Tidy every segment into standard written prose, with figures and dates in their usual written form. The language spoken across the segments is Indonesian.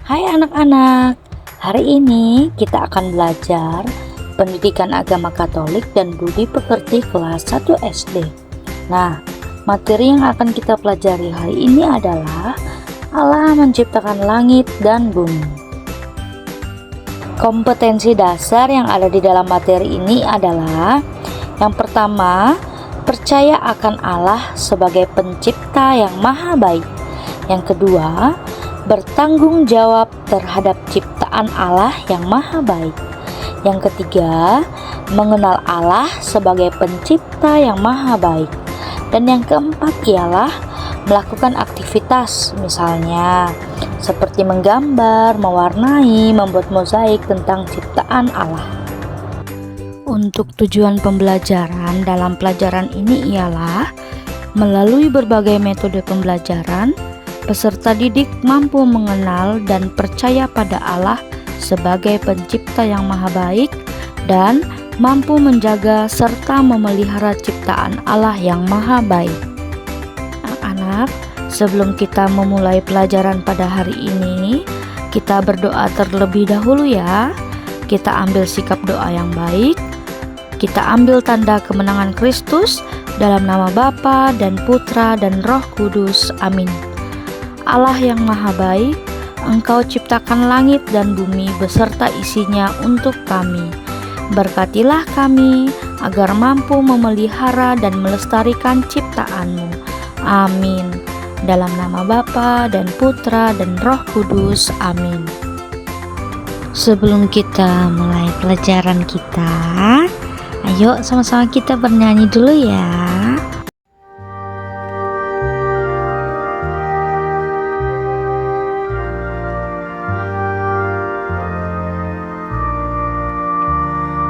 Hai anak-anak, hari ini kita akan belajar pendidikan agama Katolik dan budi pekerti kelas 1 SD. Nah, materi yang akan kita pelajari hari ini adalah Allah menciptakan langit dan bumi. Kompetensi dasar yang ada di dalam materi ini adalah yang pertama, percaya akan Allah sebagai pencipta yang maha baik. Yang kedua, bertanggung jawab terhadap ciptaan Allah yang maha baik. Yang ketiga, mengenal Allah sebagai pencipta yang maha baik. Dan yang keempat ialah melakukan aktivitas, misalnya seperti menggambar, mewarnai, membuat mozaik tentang ciptaan Allah. Untuk tujuan pembelajaran dalam pelajaran ini ialah melalui berbagai metode pembelajaran, peserta didik mampu mengenal dan percaya pada Allah sebagai pencipta yang maha baik dan mampu menjaga serta memelihara ciptaan Allah yang maha baik. Anak-anak, sebelum kita memulai pelajaran pada hari ini, kita berdoa terlebih dahulu ya. Kita ambil sikap doa yang baik. Kita ambil tanda kemenangan Kristus dalam nama Bapa dan Putra dan Roh Kudus. Amin. Allah yang maha baik, Engkau ciptakan langit dan bumi beserta isinya untuk kami. Berkatilah kami agar mampu memelihara dan melestarikan ciptaan-Mu. Amin. Dalam nama Bapa dan Putra dan Roh Kudus. Amin. Sebelum kita mulai pelajaran kita, ayo sama-sama kita bernyanyi dulu ya.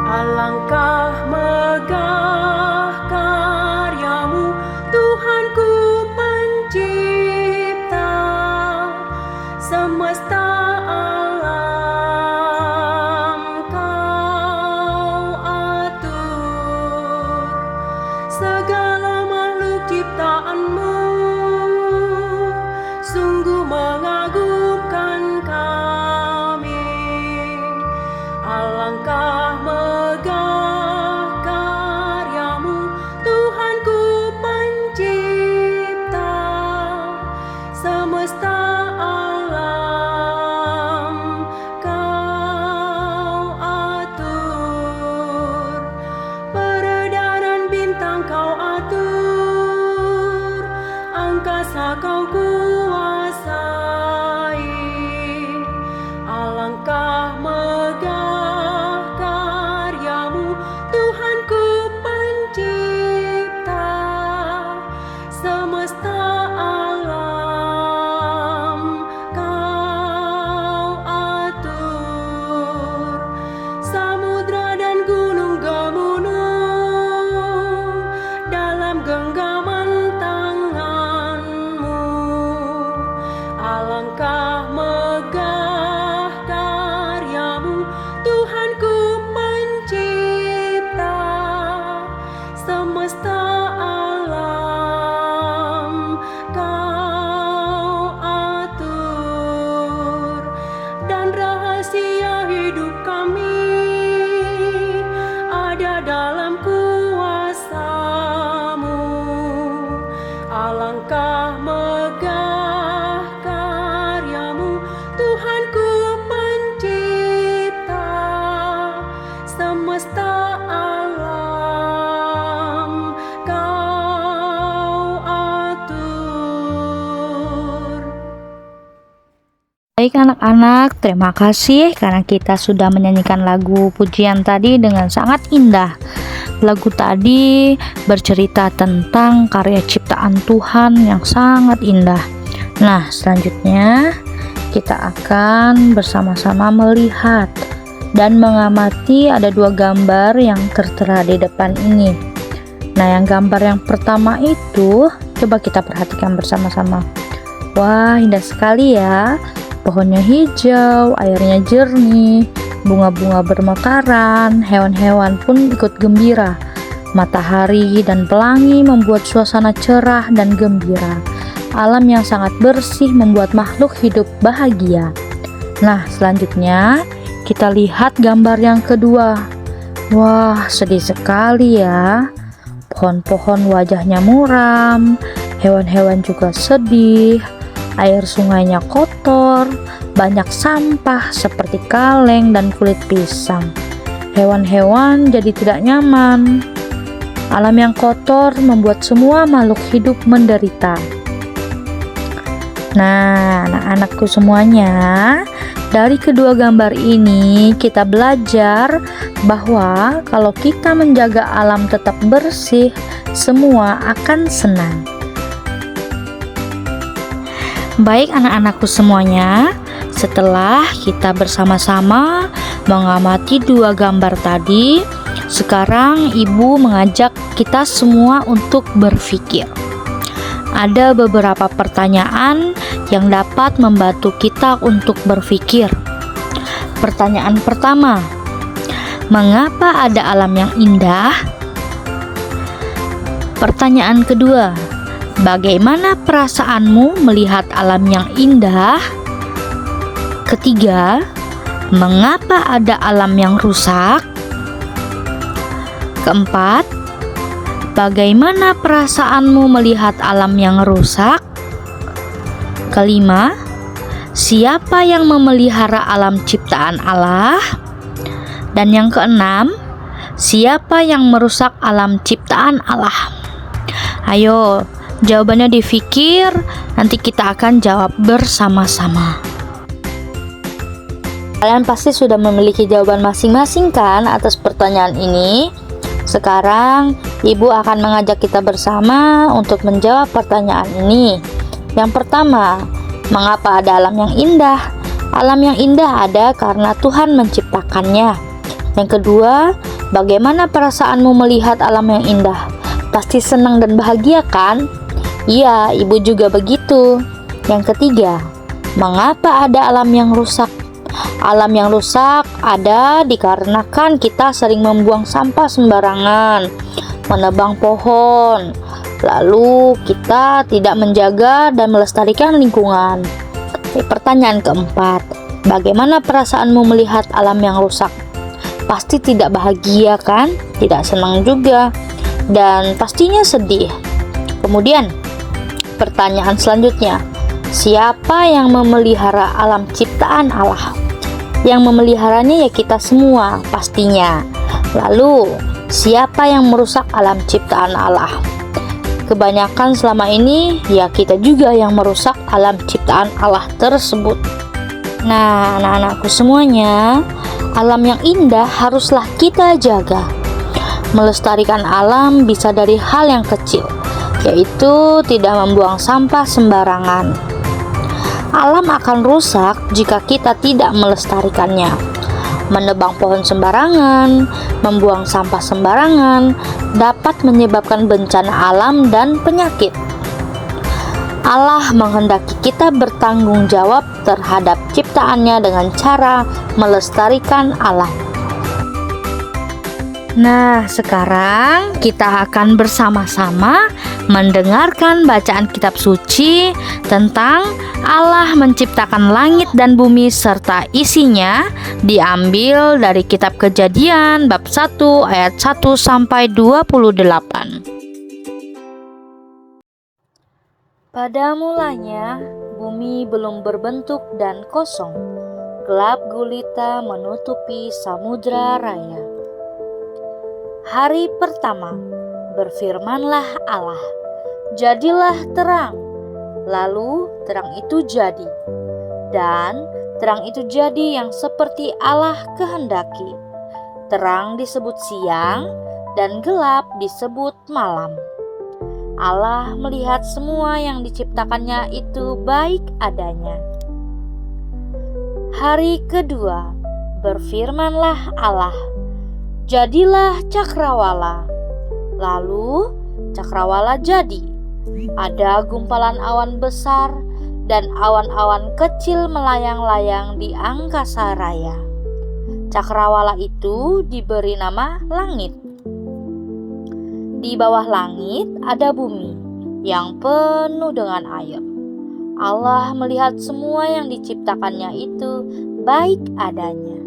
Alangkah megah karya-Mu, Tuhanku pencipta semesta alam. Kau atur segala makhluk ciptaan-Mu, sungguh mengagumkan kami. Alangkah megah karya-Mu, Tuhanku pencipta semesta alam. Kau atur peredaran bintang, Kau atur angkasa, Kau kuasai. Alangkah megah karya-Mu, Tuhanku pencipta semesta alam. Kau atur samudra dan gunung gemunung dalam genggaman tangan-Mu. Alangkah megah karya-Mu, Tuhanku pencipta semesta alam. Kau atur dan rahasia hidup kami ada dalam kuasa-Mu. Alangkah megah karya-Mu, Tuhanku pencipta semesta alam. Kau atur. Baik anak-anak, terima kasih karena kita sudah menyanyikan lagu pujian tadi dengan sangat indah. Lagu tadi bercerita tentang karya ciptaan Tuhan yang sangat indah. Nah, selanjutnya kita akan bersama-sama melihat dan mengamati ada dua gambar yang tertera di depan ini. Nah, yang gambar yang pertama itu coba kita perhatikan bersama-sama. Wah, indah sekali ya. Pohonnya hijau, airnya jernih, bunga-bunga bermekaran, hewan-hewan pun ikut gembira. Matahari dan pelangi membuat suasana cerah dan gembira. Alam yang sangat bersih membuat makhluk hidup bahagia. Nah, selanjutnya kita lihat gambar yang kedua. Wah, sedih sekali ya. Pohon-pohon wajahnya muram, hewan-hewan juga sedih, air sungainya kotor, banyak sampah seperti kaleng dan kulit pisang. Hewan-hewan jadi tidak nyaman. Alam yang kotor membuat semua makhluk hidup menderita. Nah, anak-anakku semuanya, dari kedua gambar ini kita belajar bahwa kalau kita menjaga alam tetap bersih, semua akan senang. Baik anak-anakku semuanya, setelah kita bersama-sama mengamati dua gambar tadi, sekarang Ibu mengajak kita semua untuk berpikir. Ada beberapa pertanyaan yang dapat membantu kita untuk berpikir. Pertanyaan pertama, mengapa ada alam yang indah? Pertanyaan kedua, bagaimana perasaanmu melihat alam yang indah? Ketiga, mengapa ada alam yang rusak? Keempat, bagaimana perasaanmu melihat alam yang rusak? Kelima, siapa yang memelihara alam ciptaan Allah? Dan yang keenam, siapa yang merusak alam ciptaan Allah? Ayo, jawabannya dipikir, nanti kita akan jawab bersama-sama. Kalian pasti sudah memiliki jawaban masing-masing kan atas pertanyaan ini? Sekarang, Ibu akan mengajak kita bersama untuk menjawab pertanyaan ini. Yang pertama, mengapa ada alam yang indah? Alam yang indah ada karena Tuhan menciptakannya. Yang kedua, bagaimana perasaanmu melihat alam yang indah? Pasti senang dan bahagia kan? Iya, Ibu juga begitu. Yang ketiga, mengapa ada alam yang rusak? Alam yang rusak ada dikarenakan kita sering membuang sampah sembarangan, menebang pohon, lalu kita tidak menjaga dan melestarikan lingkungan. Pertanyaan keempat, bagaimana perasaanmu melihat alam yang rusak? Pasti tidak bahagia kan? Tidak senang juga, dan pastinya sedih. Kemudian, pertanyaan selanjutnya, siapa yang memelihara alam ciptaan Allah? Yang memeliharanya ya kita semua pastinya. Lalu, siapa yang merusak alam ciptaan Allah? Kebanyakan selama ini ya kita juga yang merusak alam ciptaan Allah tersebut. Nah, anak-anakku semuanya, alam yang indah haruslah kita jaga. Melestarikan alam bisa dari hal yang kecil, yaitu tidak membuang sampah sembarangan. Alam akan rusak jika kita tidak melestarikannya. Menebang pohon sembarangan, membuang sampah sembarangan dapat menyebabkan bencana alam dan penyakit. Allah menghendaki kita bertanggung jawab terhadap ciptaannya dengan cara melestarikan alam. Nah, sekarang kita akan bersama-sama mendengarkan bacaan kitab suci tentang Allah menciptakan langit dan bumi serta isinya, diambil dari kitab Kejadian bab 1 ayat 1 sampai 28. Pada mulanya bumi belum berbentuk dan kosong, gelap gulita menutupi samudra raya. Hari pertama, berfirmanlah Allah, jadilah terang. Lalu terang itu jadi, dan terang itu jadi yang seperti Allah kehendaki. Terang disebut siang, dan gelap disebut malam. Allah melihat semua yang diciptakannya itu baik adanya. Hari kedua, berfirmanlah Allah, jadilah cakrawala. Lalu cakrawala jadi. Ada gumpalan awan besar dan awan-awan kecil melayang-layang di angkasa raya. Cakrawala itu diberi nama langit. Di bawah langit ada bumi yang penuh dengan air. Allah melihat semua yang diciptakannya itu baik adanya.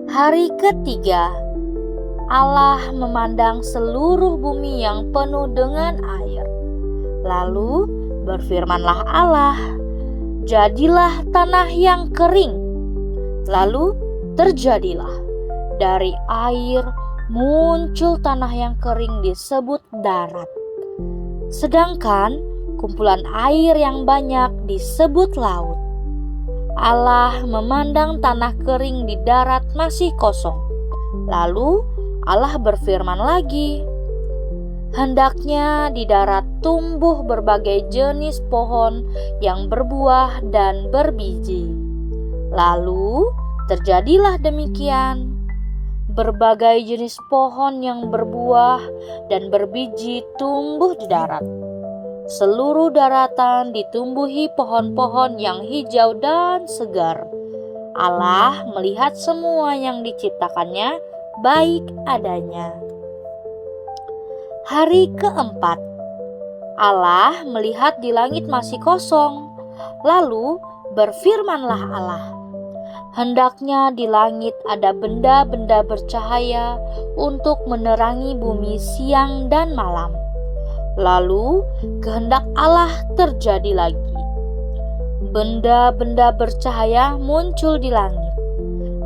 Hari ketiga, Allah memandang seluruh bumi yang penuh dengan air. Lalu berfirmanlah Allah, "Jadilah tanah yang kering." Lalu terjadilah. Dari air muncul tanah yang kering disebut darat. Sedangkan kumpulan air yang banyak disebut laut. Allah memandang tanah kering di darat masih kosong. Lalu Allah berfirman lagi, "Hendaknya di darat tumbuh berbagai jenis pohon yang berbuah dan berbiji." Lalu terjadilah demikian. Berbagai jenis pohon yang berbuah dan berbiji tumbuh di darat. Seluruh daratan ditumbuhi pohon-pohon yang hijau dan segar. Allah melihat semua yang diciptakannya baik adanya. Hari keempat, Allah melihat di langit masih kosong. Lalu berfirmanlah Allah, "Hendaknya di langit ada benda-benda bercahaya untuk menerangi bumi siang dan malam." Lalu kehendak Allah terjadi lagi. Benda-benda bercahaya muncul di langit.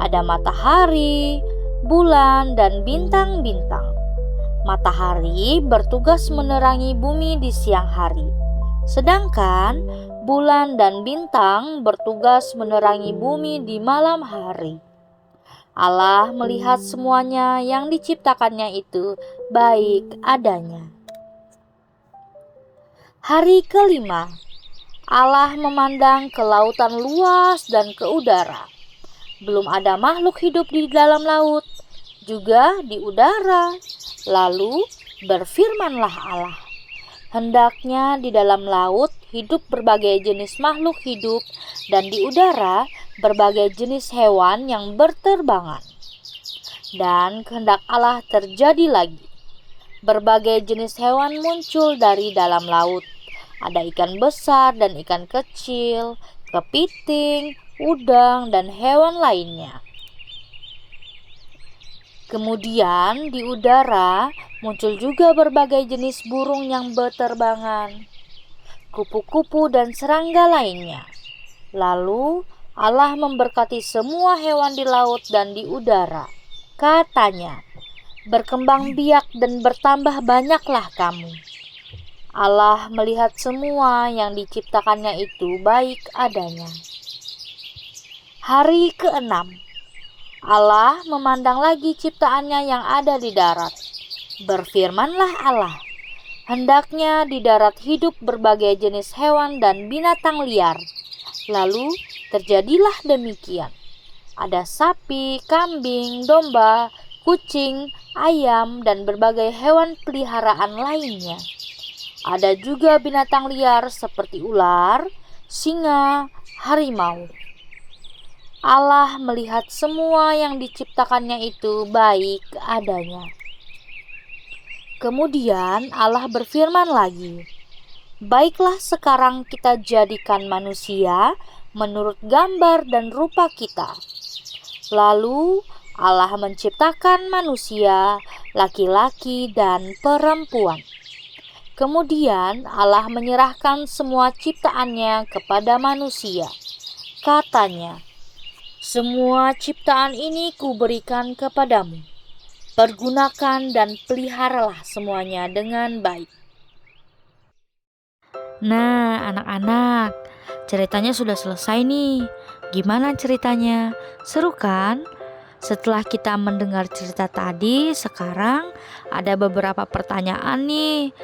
Ada matahari, bulan, dan bintang-bintang. Matahari bertugas menerangi bumi di siang hari, sedangkan bulan dan bintang bertugas menerangi bumi di malam hari. Allah melihat semuanya yang diciptakannya itu baik adanya. Hari kelima, Allah memandang ke lautan luas dan ke udara. Belum ada makhluk hidup di dalam laut, juga di udara. Lalu berfirmanlah Allah, "Hendaknya di dalam laut hidup berbagai jenis makhluk hidup, dan di udara berbagai jenis hewan yang berterbangan." Dan kehendak Allah terjadi lagi. Berbagai jenis hewan muncul dari dalam laut. Ada ikan besar dan ikan kecil, kepiting, udang, dan hewan lainnya. Kemudian di udara muncul juga berbagai jenis burung yang berterbangan, kupu-kupu dan serangga lainnya. Lalu Allah memberkati semua hewan di laut dan di udara. Katanya, "Berkembang biak dan bertambah banyaklah kamu." Allah melihat semua yang diciptakannya itu baik adanya. Hari keenam, Allah memandang lagi ciptaannya yang ada di darat. Berfirmanlah Allah, "Hendaknya di darat hidup berbagai jenis hewan dan binatang liar." Lalu terjadilah demikian. Ada sapi, kambing, domba, kucing, ayam, dan berbagai hewan peliharaan lainnya. Ada juga binatang liar seperti ular, singa, harimau. Allah melihat semua yang diciptakannya itu baik adanya. Kemudian Allah berfirman lagi, "Baiklah sekarang kita jadikan manusia menurut gambar dan rupa kita." Lalu Allah menciptakan manusia, laki-laki dan perempuan. Kemudian Allah menyerahkan semua ciptaannya kepada manusia. Katanya, "Semua ciptaan ini kuberikan kepadamu. Pergunakan dan peliharalah semuanya dengan baik." Nah, anak-anak, ceritanya sudah selesai nih. Gimana ceritanya? Seru kan? Setelah kita mendengar cerita tadi, sekarang ada beberapa pertanyaan nih.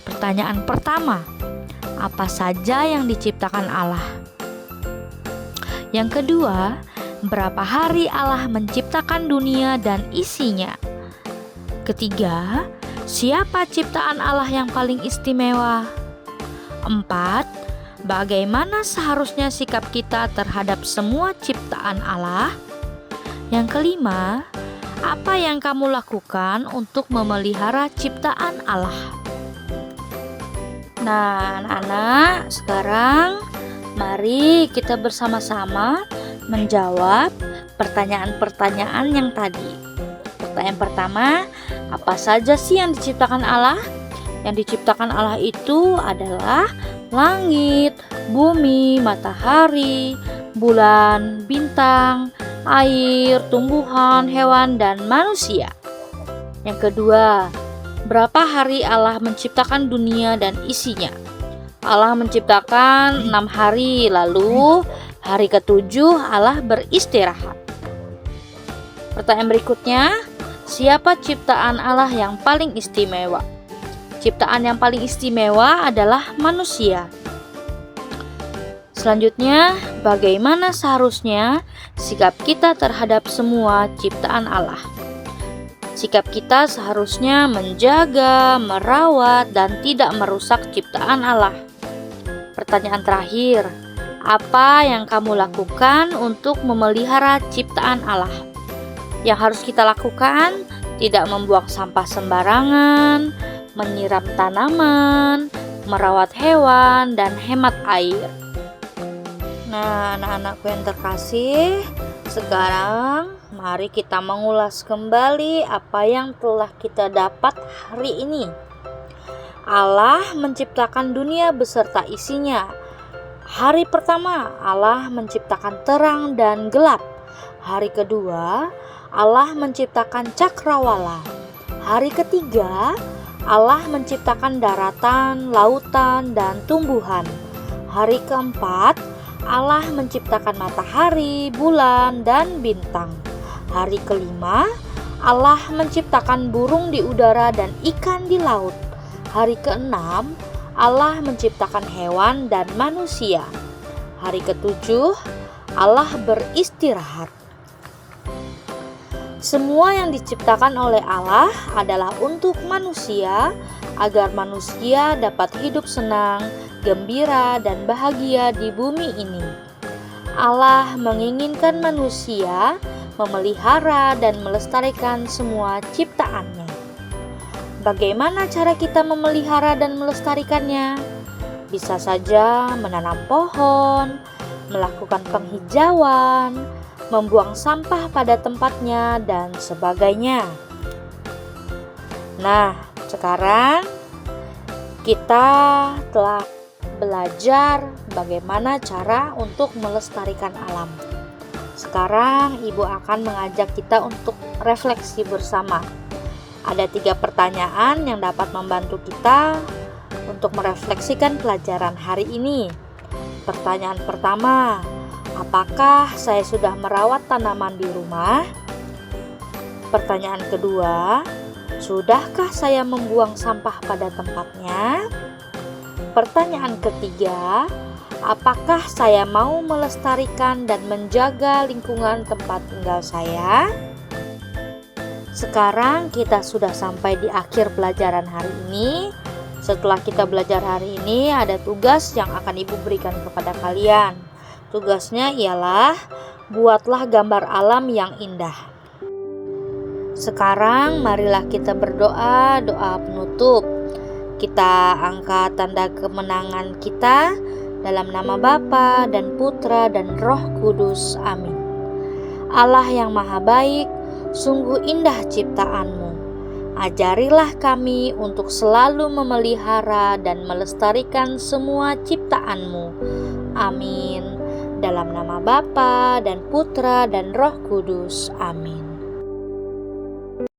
Pertanyaan pertama, apa saja yang diciptakan Allah? Yang kedua, berapa hari Allah menciptakan dunia dan isinya? Ketiga, siapa ciptaan Allah yang paling istimewa? 4. Bagaimana seharusnya sikap kita terhadap semua ciptaan Allah? Yang kelima, apa yang kamu lakukan untuk memelihara ciptaan Allah? Nah, anak-anak, sekarang mari kita bersama-sama menjawab pertanyaan-pertanyaan yang tadi. Pertanyaan pertama, apa saja sih yang diciptakan Allah? Yang diciptakan Allah itu adalah langit, bumi, matahari, bulan, bintang, air, tumbuhan, hewan, dan manusia. Yang kedua, berapa hari Allah menciptakan dunia dan isinya? Allah menciptakan 6 hari, lalu hari ke-7 Allah beristirahat. Pertanyaan berikutnya, siapa ciptaan Allah yang paling istimewa? Ciptaan yang paling istimewa adalah manusia. Selanjutnya, bagaimana seharusnya sikap kita terhadap semua ciptaan Allah? Sikap kita seharusnya menjaga, merawat, dan tidak merusak ciptaan Allah. Pertanyaan terakhir, apa yang kamu lakukan untuk memelihara ciptaan Allah? Yang harus kita lakukan, tidak membuang sampah sembarangan, menyiram tanaman, merawat hewan, dan hemat air. Nah, anak-anakku yang terkasih, sekarang mari kita mengulas kembali apa yang telah kita dapat hari ini. Allah menciptakan dunia beserta isinya. Hari pertama, Allah menciptakan terang dan gelap. Hari kedua, Allah menciptakan cakrawala. Hari ketiga, Allah menciptakan daratan, lautan, dan tumbuhan. Hari keempat, Allah menciptakan matahari, bulan, dan bintang. Hari kelima, Allah menciptakan burung di udara dan ikan di laut. Hari keenam, Allah menciptakan hewan dan manusia. Hari ketujuh, Allah beristirahat. Semua yang diciptakan oleh Allah adalah untuk manusia, agar manusia dapat hidup senang, gembira, dan bahagia di bumi ini. Allah menginginkan manusia memelihara dan melestarikan semua ciptaannya. Bagaimana cara kita memelihara dan melestarikannya? Bisa saja menanam pohon, melakukan penghijauan, membuang sampah pada tempatnya, dan sebagainya. Nah, sekarang kita telah belajar bagaimana cara untuk melestarikan alam. Sekarang Ibu akan mengajak kita untuk refleksi bersama. Ada 3 pertanyaan yang dapat membantu kita untuk merefleksikan pelajaran hari ini. Pertanyaan pertama, apakah saya sudah merawat tanaman di rumah? Pertanyaan kedua, sudahkah saya membuang sampah pada tempatnya? Pertanyaan ketiga, apakah saya mau melestarikan dan menjaga lingkungan tempat tinggal saya? Sekarang kita sudah sampai di akhir pelajaran hari ini. Setelah kita belajar hari ini, ada tugas yang akan Ibu berikan kepada kalian. Tugasnya ialah buatlah gambar alam yang indah. Sekarang marilah kita berdoa, doa penutup. Kita angkat tanda kemenangan kita dalam nama Bapa dan Putra dan Roh Kudus. Amin. Allah yang Maha Baik, sungguh indah ciptaan-Mu. Ajarilah kami untuk selalu memelihara dan melestarikan semua ciptaan-Mu. Amin. Dalam nama Bapa dan Putra dan Roh Kudus. Amin.